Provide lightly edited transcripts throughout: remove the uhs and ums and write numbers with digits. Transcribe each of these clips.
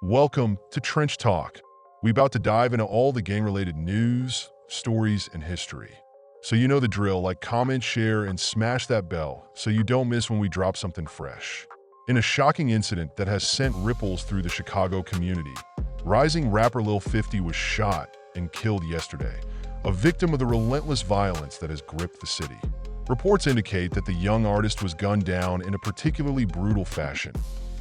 Welcome to Trench Talk. We about to dive into all the gang-related news, stories, and history. So you know the drill, like comment, share, and smash that bell so you don't miss when we drop something fresh. In a shocking incident that has sent ripples through the Chicago community, rising rapper Lil50 was shot and killed yesterday, a victim of the relentless violence that has gripped the city. Reports indicate that the young artist was gunned down in a particularly brutal fashion,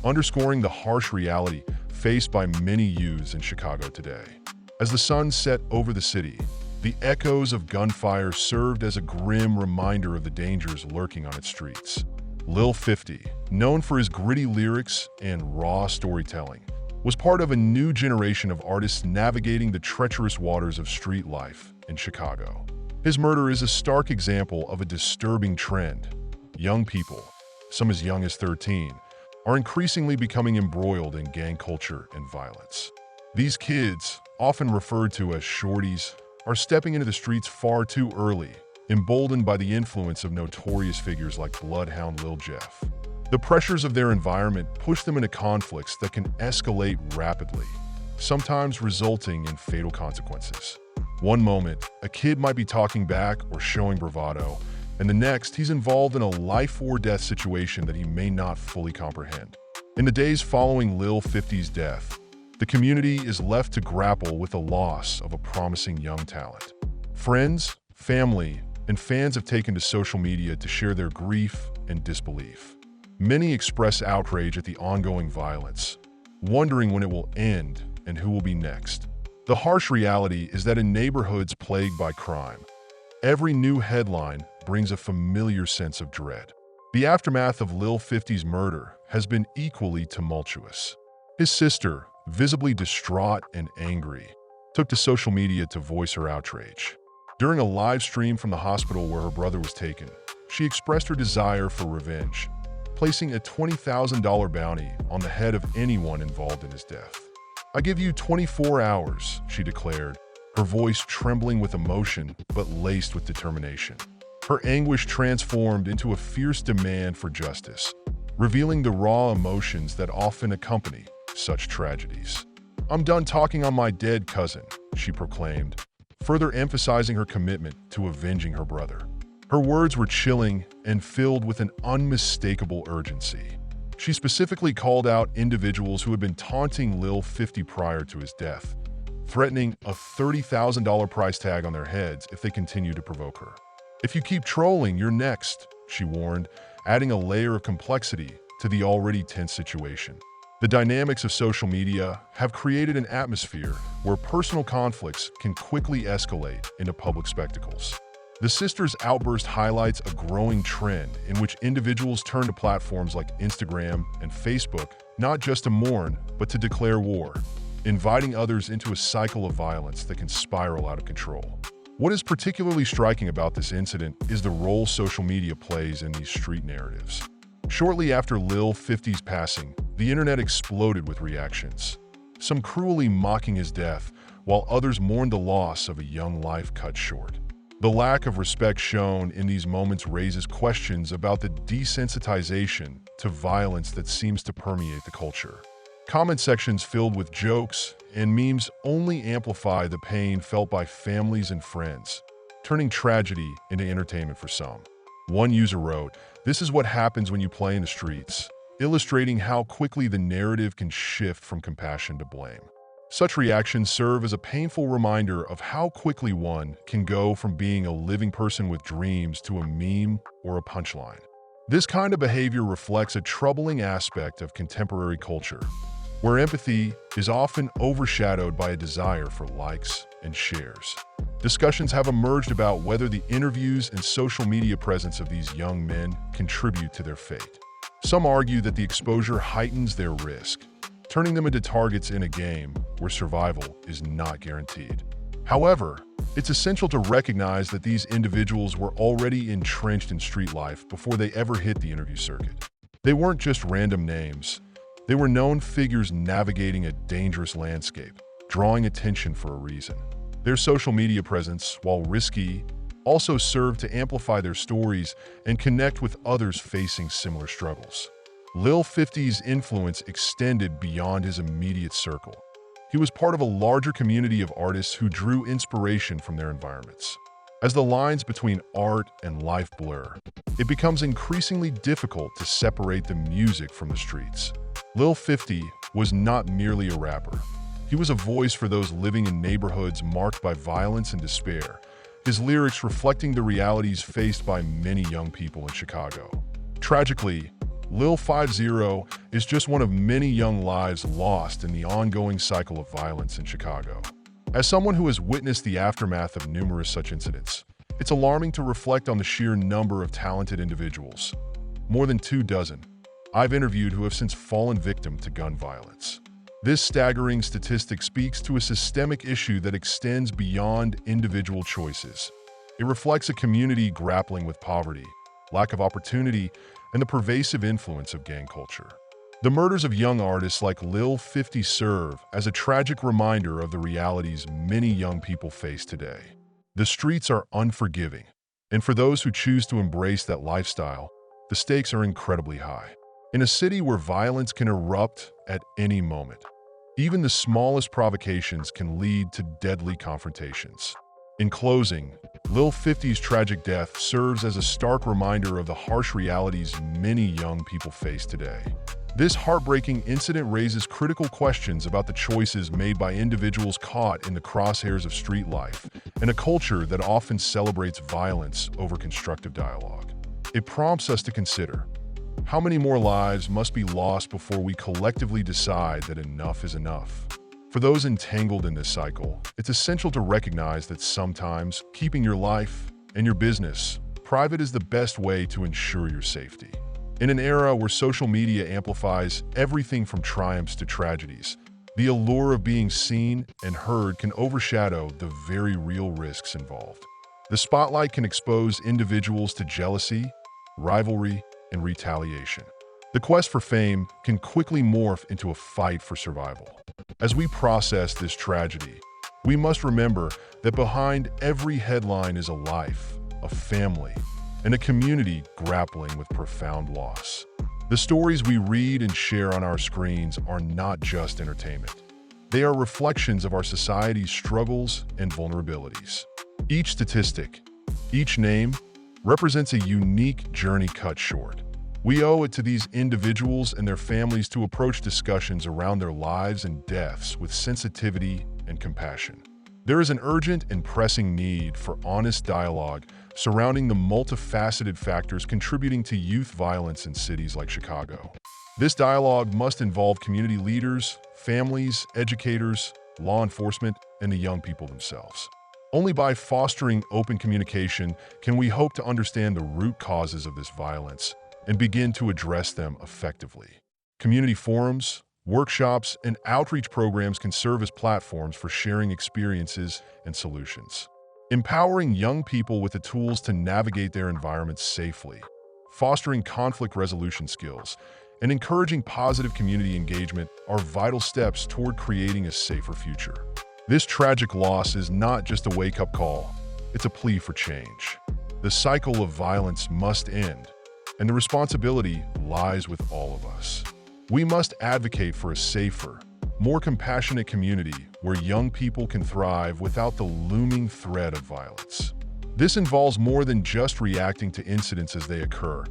underscoring the harsh reality faced by many youths in Chicago today. As the sun set over the city, the echoes of gunfire served as a grim reminder of the dangers lurking on its streets. Lil50, known for his gritty lyrics and raw storytelling, was part of a new generation of artists navigating the treacherous waters of street life in Chicago. His murder is a stark example of a disturbing trend. Young people, some as young as 13, are increasingly becoming embroiled in gang culture and violence. These kids, often referred to as shorties, are stepping into the streets far too early, emboldened by the influence of notorious figures like bloodhound Lil Jeff. The pressures of their environment push them into conflicts that can escalate rapidly, sometimes resulting in fatal consequences. One moment, a kid might be talking back or showing bravado, and the next, he's involved in a life-or-death situation that he may not fully comprehend. In the days following Lil50's death, the community is left to grapple with the loss of a promising young talent. Friends, family, and fans have taken to social media to share their grief and disbelief. Many express outrage at the ongoing violence, wondering when it will end and who will be next. The harsh reality is that in neighborhoods plagued by crime, every new headline brings a familiar sense of dread. The aftermath of Lil50's murder has been equally tumultuous. His sister, visibly distraught and angry, took to social media to voice her outrage. During a live stream from the hospital where her brother was taken, she expressed her desire for revenge, placing a $20,000 bounty on the head of anyone involved in his death. "I give you 24 hours, she declared, her voice trembling with emotion but laced with determination. Her anguish transformed into a fierce demand for justice, revealing the raw emotions that often accompany such tragedies. "I'm done talking on my dead cousin," she proclaimed, further emphasizing her commitment to avenging her brother. Her words were chilling and filled with an unmistakable urgency. She specifically called out individuals who had been taunting Lil50 prior to his death, threatening a $30,000 price tag on their heads if they continue to provoke her. "If you keep trolling, you're next," she warned, adding a layer of complexity to the already tense situation. The dynamics of social media have created an atmosphere where personal conflicts can quickly escalate into public spectacles. The sisters' outburst highlights a growing trend in which individuals turn to platforms like Instagram and Facebook not just to mourn, but to declare war, inviting others into a cycle of violence that can spiral out of control. What is particularly striking about this incident is the role social media plays in these street narratives. Shortly after Lil50's passing, the internet exploded with reactions, some cruelly mocking his death, while others mourned the loss of a young life cut short. The lack of respect shown in these moments raises questions about the desensitization to violence that seems to permeate the culture. Comment sections filled with jokes and memes only amplify the pain felt by families and friends, turning tragedy into entertainment for some. One user wrote, "This is what happens when you play in the streets," illustrating how quickly the narrative can shift from compassion to blame. Such reactions serve as a painful reminder of how quickly one can go from being a living person with dreams to a meme or a punchline. This kind of behavior reflects a troubling aspect of contemporary culture, where empathy is often overshadowed by a desire for likes and shares. Discussions have emerged about whether the interviews and social media presence of these young men contribute to their fate. Some argue that the exposure heightens their risk, turning them into targets in a game where survival is not guaranteed. However, it's essential to recognize that these individuals were already entrenched in street life before they ever hit the interview circuit. They weren't just random names. They were known figures navigating a dangerous landscape, drawing attention for a reason. Their social media presence, while risky, also served to amplify their stories and connect with others facing similar struggles. Lil50's influence extended beyond his immediate circle. He was part of a larger community of artists who drew inspiration from their environments. As the lines between art and life blur, it becomes increasingly difficult to separate the music from the streets. Lil50 was not merely a rapper. He was a voice for those living in neighborhoods marked by violence and despair, his lyrics reflecting the realities faced by many young people in Chicago. Tragically, Lil50 is just one of many young lives lost in the ongoing cycle of violence in Chicago. As someone who has witnessed the aftermath of numerous such incidents, it's alarming to reflect on the sheer number of talented individuals, more than 24, I've interviewed who have since fallen victim to gun violence. This staggering statistic speaks to a systemic issue that extends beyond individual choices. It reflects a community grappling with poverty, lack of opportunity, and the pervasive influence of gang culture. The murders of young artists like Lil50 serve as a tragic reminder of the realities many young people face today. The streets are unforgiving, and for those who choose to embrace that lifestyle, the stakes are incredibly high. In a city where violence can erupt at any moment, even the smallest provocations can lead to deadly confrontations. In closing, Lil50's tragic death serves as a stark reminder of the harsh realities many young people face today. This heartbreaking incident raises critical questions about the choices made by individuals caught in the crosshairs of street life and a culture that often celebrates violence over constructive dialogue. It prompts us to consider, how many more lives must be lost before we collectively decide that enough is enough? For those entangled in this cycle, it's essential to recognize that sometimes keeping your life and your business private is the best way to ensure your safety. In an era where social media amplifies everything from triumphs to tragedies, the allure of being seen and heard can overshadow the very real risks involved. The spotlight can expose individuals to jealousy, rivalry, and retaliation. The quest for fame can quickly morph into a fight for survival. As we process this tragedy, we must remember that behind every headline is a life, a family, and a community grappling with profound loss. The stories we read and share on our screens are not just entertainment. They are reflections of our society's struggles and vulnerabilities. Each statistic, each name, represents a unique journey cut short. We owe it to these individuals and their families to approach discussions around their lives and deaths with sensitivity and compassion. There is an urgent and pressing need for honest dialogue surrounding the multifaceted factors contributing to youth violence in cities like Chicago. This dialogue must involve community leaders, families, educators, law enforcement, and the young people themselves. Only by fostering open communication can we hope to understand the root causes of this violence and begin to address them effectively. Community forums, workshops, and outreach programs can serve as platforms for sharing experiences and solutions. Empowering young people with the tools to navigate their environments safely, fostering conflict resolution skills, and encouraging positive community engagement are vital steps toward creating a safer future. This tragic loss is not just a wake-up call, it's a plea for change. The cycle of violence must end, and the responsibility lies with all of us. We must advocate for a safer, more compassionate community where young people can thrive without the looming threat of violence. This involves more than just reacting to incidents as they occur.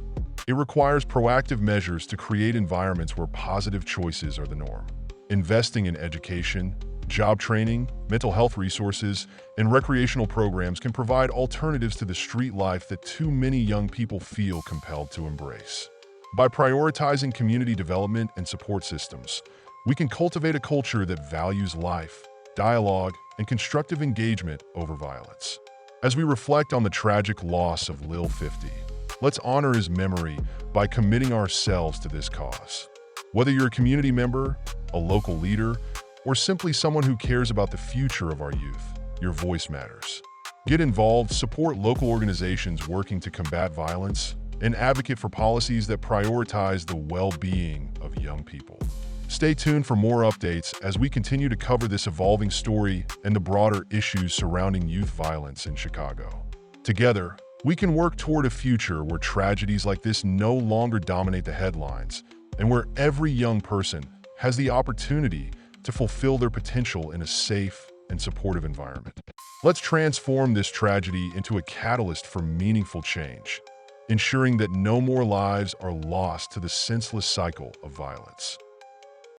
It requires proactive measures to create environments where positive choices are the norm. Investing in education, job training, mental health resources, and recreational programs can provide alternatives to the street life that too many young people feel compelled to embrace. By prioritizing community development and support systems, we can cultivate a culture that values life, dialogue, and constructive engagement over violence. As we reflect on the tragic loss of Lil50, let's honor his memory by committing ourselves to this cause. Whether you're a community member, a local leader, or simply someone who cares about the future of our youth, your voice matters. Get involved, support local organizations working to combat violence, and advocate for policies that prioritize the well-being of young people. Stay tuned for more updates as we continue to cover this evolving story and the broader issues surrounding youth violence in Chicago. Together, we can work toward a future where tragedies like this no longer dominate the headlines, and where every young person has the opportunity to fulfill their potential in a safe and supportive environment. Let's transform this tragedy into a catalyst for meaningful change, ensuring that no more lives are lost to the senseless cycle of violence.